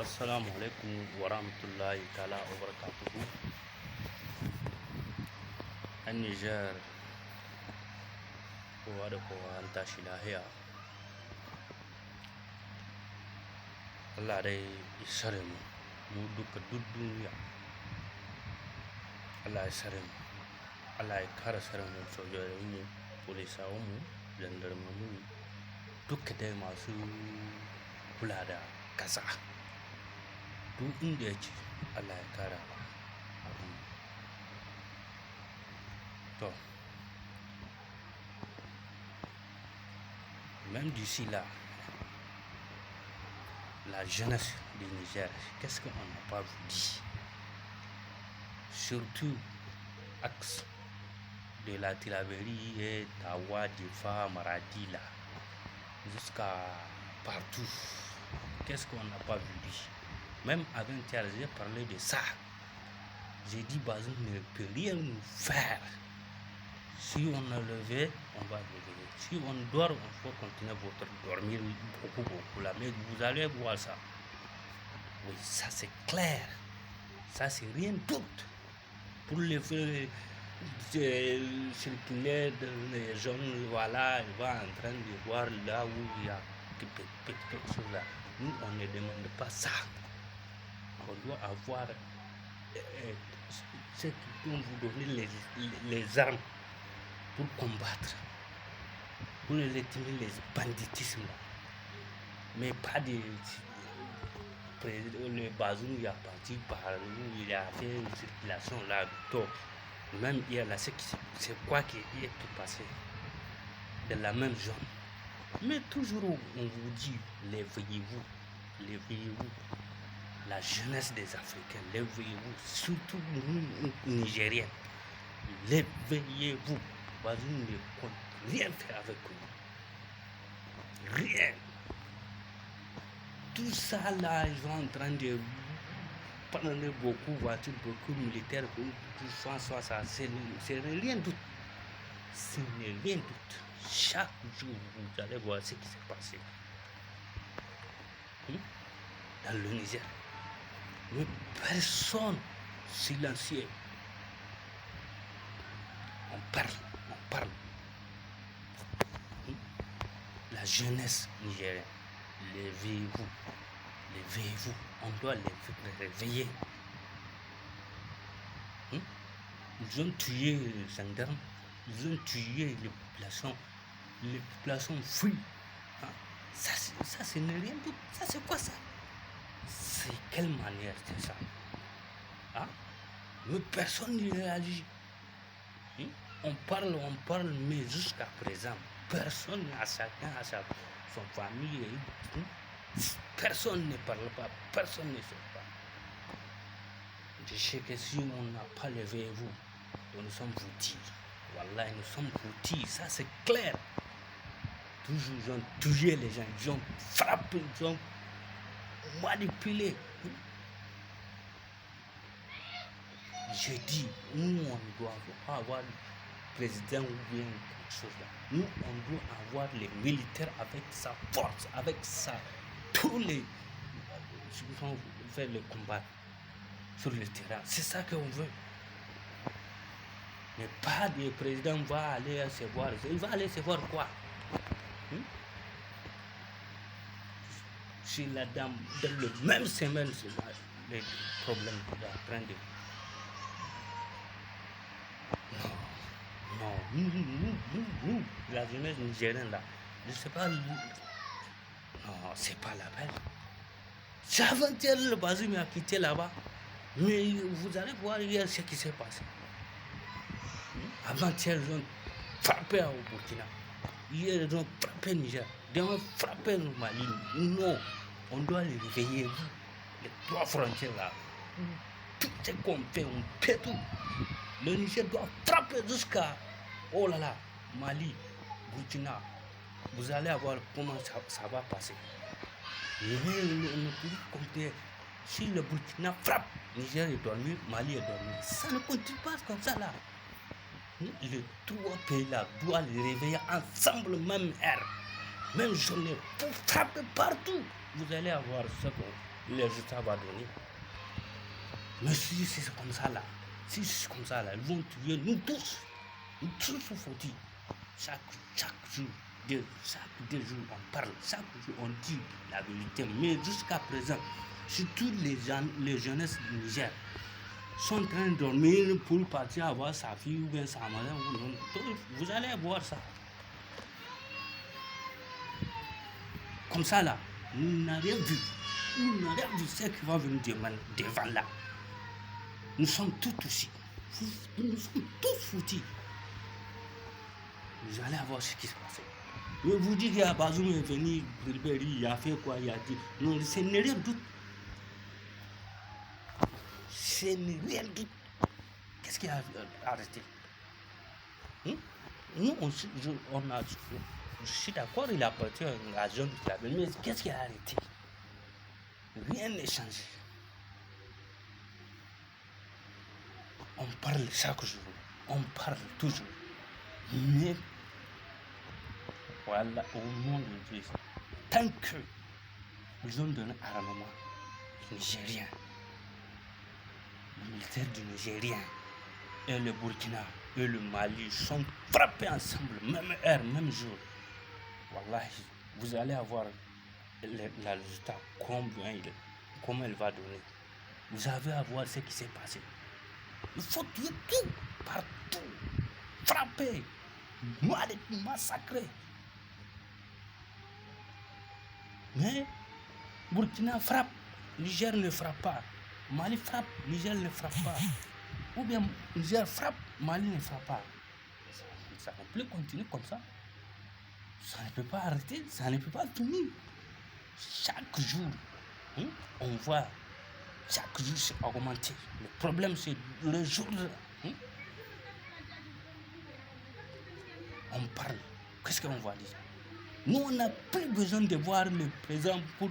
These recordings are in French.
Assalamu alaikum wa rahmatullahi ta'ala wa barakatuhu. Yan Nijar, kowa da kowa an tashi lahiya. Allah dai ya sare mu duka duk duniya. Allah ya sare mu. Allah ya kara sare mu, sojojin mu, polisawan mu, jandarman mu, duka dai masu kula da kasa. Duk inda yake Allah ya kara abin. To, même d'ici là, la jeunesse du Niger, qu'est-ce qu'on n'a pas dit? Surtout axe de la Tillabéri et Tawa, Difa, Maradi là, jusqu'à partout. Qu'est-ce qu'on n'a pas vu dit? Même avant-hier, j'ai parlé de ça. J'ai dit Bazoum ne peut rien nous faire. Si on a levé, on va lever. Si on dort, on faut continuer votre dormir beaucoup là. Mais vous allez voir ça. Oui, ça c'est clair. Ça c'est rien doute. Pour les faire circuler dans les jeunes, voilà, il va en train de voir là où il y a quelque chose là. Nous, on ne demande pas ça. On doit avoir ceux qui vont vous donner les armes pour combattre, pour éliminer les banditismes là. Mais pas de le Bazoum il a parti par où il a fait une circulation là. Donc, même hier là, c'est quoi qui est passé dans la même zone. Mais toujours on vous dit, léveillez-vous, léveillez-vous. La jeunesse des Africains, léveillez-vous, surtout nous, Nigériens, léveillez-vous. Bazoum ne compte rien faire avec nous. Rien. Tout ça là, ils sont en train de prendre beaucoup de voitures, beaucoup de militaires, tout ça, c'est rien d'autre. Ce n'est rien d'autre. Chaque jour, vous allez voir ce qui s'est passé dans le Niger. Mais personne silencieux. On parle. La jeunesse nigérienne, lévez-vous. On doit les réveiller. Ils ont tué les gendarmes, ils ont tué les populations fuient. Ça ce n'est rien d'autre. Ça c'est quoi ça? C'est quelle manière c'est ça? Mais personne ne réagit. On parle, mais jusqu'à présent, personne, à chacun, à son famille, personne ne parle pas, personne ne sait pas. Je sais que si on n'a pas levé vous, nous sommes foutus. Wallah, nous sommes foutus, ça c'est clair. Toujours, ils ont tué les gens, ils ont frappé, ils ont manipulé. Je dis, nous, on doit avoir le président ou bien quelque chose là. Nous, on doit avoir les militaires avec sa force, avec ça. Tous les qui vont faire le combat sur le terrain. C'est ça qu'on veut. Mais pas de président va aller se voir. Il va aller se voir quoi? Si la dame, dans le même semaine, c'est les problèmes qu'il est en train de... Non, nous, la jeunesse nigérienne là, je sais pas, non, c'est pas la peine. C'est avant-hier le Bazoum a quitté là-bas, mais vous allez voir hier ce qui s'est passé. Avant-hier, ils ont frappé au Burkina, hier ils ont frappé Niger, ils ont frappé le Mali. Non, on doit les réveiller, les trois frontières là. Tout ce qu'on fait, on fait tout. Le Niger doit frapper jusqu'à, oh là là, Mali, Burkina. Vous allez voir comment ça va passer. On ne peut pas compter. Si le Burkina frappe, Niger est dormi, Mali est dormi. Ça ne continue pas comme ça là. Les trois pays là doivent les réveiller ensemble, même air, même journée, pour frapper partout. Vous allez avoir ce qu'on le résultat va donner. Mais si c'est comme ça là, si c'est comme ça là, ils vont tuer nous tous fautifs. Chaque jour, chaque 2 jours, on parle, chaque jour, on dit la vérité. Mais jusqu'à présent, surtout les jeunesses du Niger sont en train de dormir pour partir avoir sa fille ou bien sa mère. Vous allez voir ça. Comme ça là, nous n'avons rien vu. Nous n'avons rien vu ce qui va venir devant là. Nous sommes tous aussi. Nous sommes tous foutus. Vous allez voir ce qui se passe. Je vous dis qu'il y a Bazoum est venu, il a fait quoi, il a dit. Non, ce n'est rien du tout. Ce n'est rien du tout. Qu'est-ce qu'il a arrêté? Nous, je suis d'accord, il appartient à la zone du travail, mais qu'est-ce qu'il a arrêté? Rien n'est changé. On parle chaque jour, on parle toujours. Mais, voilà, au nom de Dieu, tant que ils ont donné armement aux Nigériens, le militaire du Nigérien et le Burkina et le Mali sont frappés ensemble, même heure, même jour. Wallahi, vous allez avoir le résultat, comment il va donner. Vous allez voir ce qui s'est passé. Il faut tuer tout, partout, frapper, massacrer. Mais Burkina frappe, Niger ne frappe pas. Mali frappe, Niger ne frappe pas. Ou bien Niger frappe, Mali ne frappe pas. Ça ne peut plus continuer comme ça. Ça ne peut pas arrêter, ça ne peut pas finir. Chaque jour, on voit, chaque jour c'est augmenté. Le problème c'est le jour. On parle. Qu'est-ce qu'on va dire? Nous, on n'a plus besoin de voir le président pour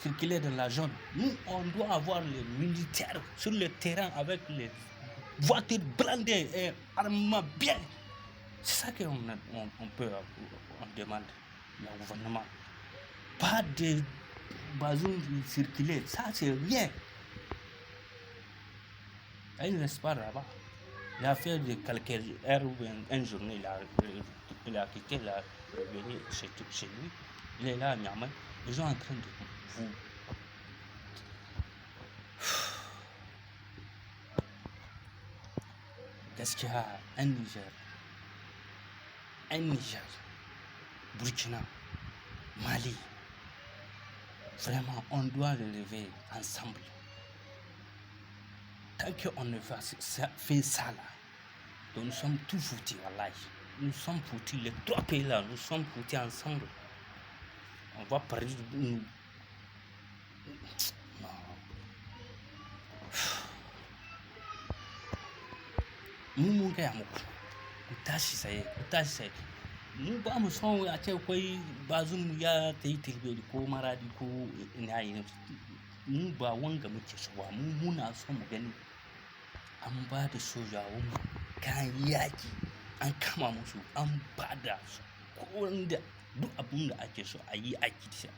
circuler dans la zone. Nous, on doit avoir les militaires sur le terrain avec les voitures blindées et armements bien. C'est ça qu'on demande au gouvernement. Pas de Bazoum circuler, ça c'est rien. Il ne reste pas là-bas. Il a fait de quelques heures ou une journée, il a quitté, il est revenu chez lui. Il est là à Niamey. Ils sont en train de vous. Qu'est-ce qu'il y a? Un Niger, Burkina, Mali. Vraiment, on doit le lever ensemble. Tant qu'on ne fait ça là, donc nous sommes tous foutus, wallahi. Nous sommes foutus, les 3 pays là, nous sommes foutus ensemble. On va perdre nous. Mun gaya muku, ku tashi tsaye. Mu ba mu son a ce akwai Bazoum ya ta yi tilbeli ko maradi ko ina yi. Mu ba wanga muke so ba, mu muna son mu gani an ba da sojawanmu kayan yaki, an kama musu, an ba da su wanda duk abin da ake so a yi aiki da shi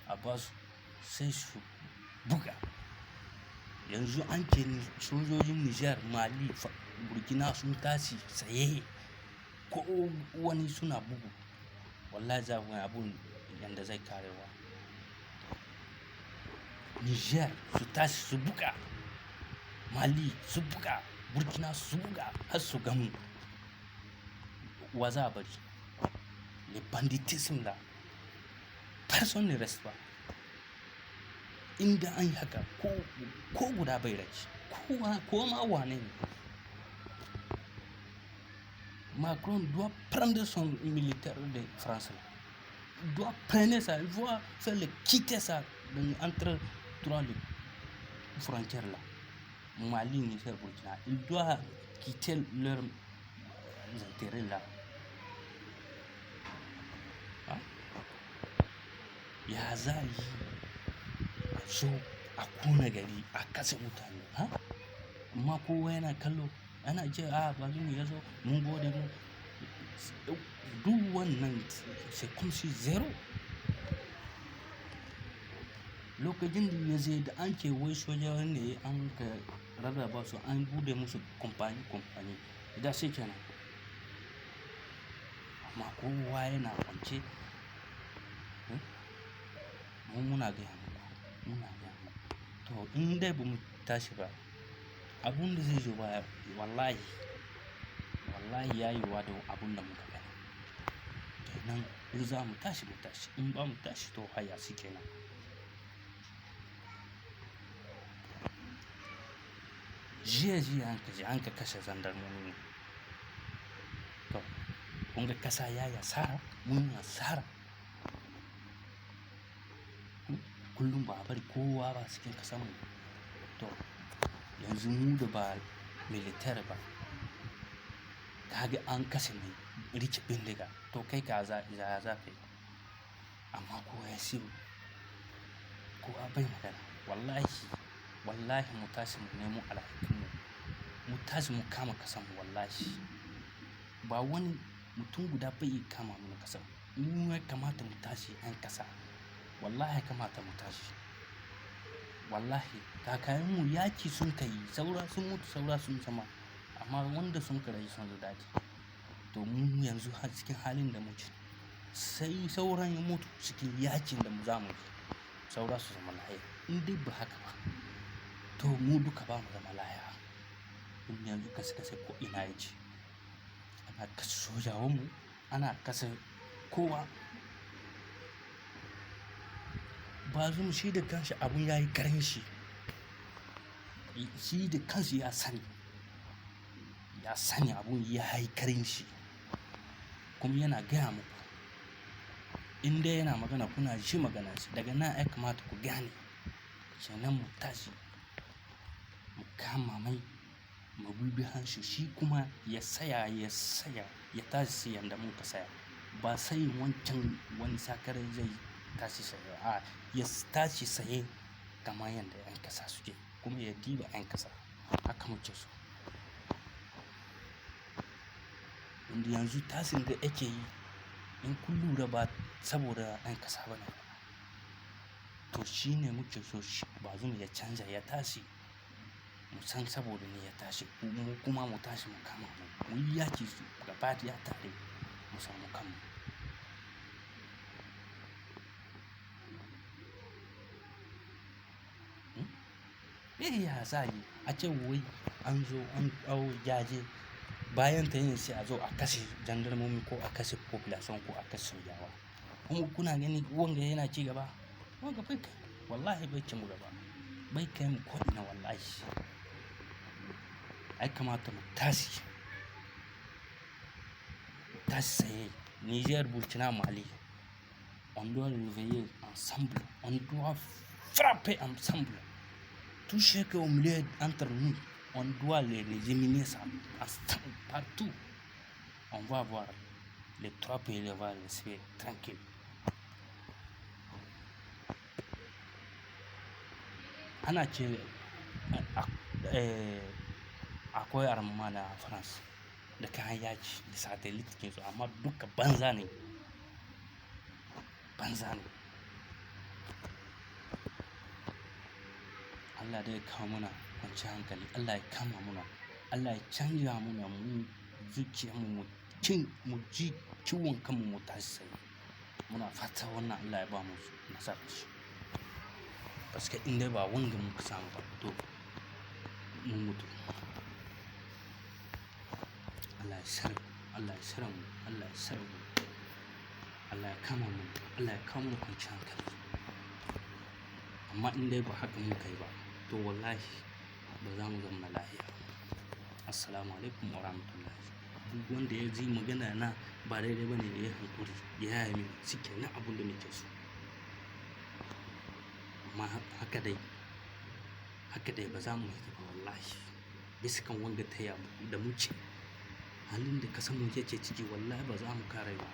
a ba su sai su buga. Yanzu an ce sojojin Niger, Mali, Burkina sun tashi tsaye ko wani suna bugu. Wallahi za ku abun yanda zai karewa. Niger su tashi su buga, Mali su buga, Burkina su buga har su gamu. Wa za a bari? Le banditisme là, personne ne reste pas. Inda an yi haka ko guda bai rai, ko ma wane ne. Macron doit prendre son militaire de France. Il doit prendre ça, il doit faire quitter ça entre trois frontières là. Mali, Niger, Burkina. Il doit quitter leurs intérêts là. Ya za yi a zo a kuna gari a kasa mutane, amma kowa yana kallo ana ce Bazoum ya zo mun gode mu. Duk wannan c'est comme si zéro. lokacin da ya zai da an ce wai soja ne an ka rarraba su an bude musu kamfani da shi kenan, amma kowa yana kwance. Muna gaya muku to in dai ba mu tashi ba abun da zai zo baya wallahi ya yi wa da abun da muka gani kenan. In za mu tashi in ba mu tashi to haya shi kenan. Jiya an ka kashe zandarmomi to kun ga kasa ya yi asara, mun yi asara. Kullum ba a bari kowa ba cikin ƙasar mu. To yanzu mu da ba military ba kaga an kashe mai rike bindiga to kai ka za ka yi, amma kowa ya shiru, kowa bai magana. Wallahi mu tashi mu nemo alhakinmu, mu tashi mu kama ƙasar mu wallahi. Ba wani mutum guda bai iya kama mana ƙasar mu. Mu ya kamata mu tashi 'yan ƙasa. Wallahi ya kamata mu tashi. Wallahi kakanninmu yaki sun kai saura sun mutu saura sun zama, amma wanda sun ka rayu sun ji daɗi. To mu yanzu cikin halin da muke sai sauran ya mutu cikin yakin da mu za mu yi saura su zama lahiya. In dai ba haka ba to mu duka ba mu zama lahiya. In yanzu kashe ko ina ya ce ana kashe sojawanmu, ana kashe kowa. Bazum shi da kanshi abun ya yi karanci, shi da kanshi ya sani abun ya yi karanci kuma yana gaya muku. In dai yana magana kuna ji magana shi daga nan ya kamata ku gane kenan mu tashi mu kama mai mu bi hanshi shi kuma ya saya ya tashi sai yanda mun ka saya. Ba sai wancan wani sakarai zai tashi saye, a ya tashi saye kamar yanda 'yan ƙasa suke kuma ya diba 'yan ƙasa haka muke so. Inda yanzu tashin da ake yi in kun lura ba saboda 'yan ƙasa ba ne, to shi ne muke so Bazum ya canza ya tashi mu san saboda ne ya tashi mu kuma mu tashi mu kama mu yi yaki su gaba ɗaya tare mu samu kanmu. Ya za yi a ce wai an zo an kawo jaje bayan ta yin sai a zo a kashe jandarmomi ko a kashe population ko a kashe sojawa. Kuma kuna gani wanga yana ci gaba? Wanga bai kai wallahi bai ci mu gaba, bai kai mu ko ina wallahi. Ai kamata mu tashi tsaye. Niger, Burkina, Mali, on doit réveiller ensemble, on doit frapper ensemble. Tout ce qui est au milieu entre nous, on doit les éliminer ça ensemble partout. On va voir les 3 pays vont rester tranquilles. Ana ce akwai armama na France da kayan yaki da satellite kinsu amma duka banza ne. Allah dai ya kawo mana kwanciyar hankali, Allah ya kama mana, Allah ya canja mana mu zuciyarmu mu ji ciwon kanmu mu tashi tsaye. Muna fata wannan Allah ya ba mu nasara shi. Paske in dai ba wanga muka samu ba to mun mutu. Allah ya tsare mu, Allah ya kama mu, Allah ya kawo mana kwanciyar hankali. Amma in dai ba haka muka yi ba to wallahi ba za mu zama lahiya. Assalamu alaikum wa rahmatullahi. Duk wanda ya ji magana na ba daidai ba ne ya yi hankuri ya yi min shi kenan abun da nake so. Amma haka dai ba za mu yi ba wallahi. Bisa kan wanga taya da muke halin da kasan mu yake ciki wallahi ba za mu kare ba.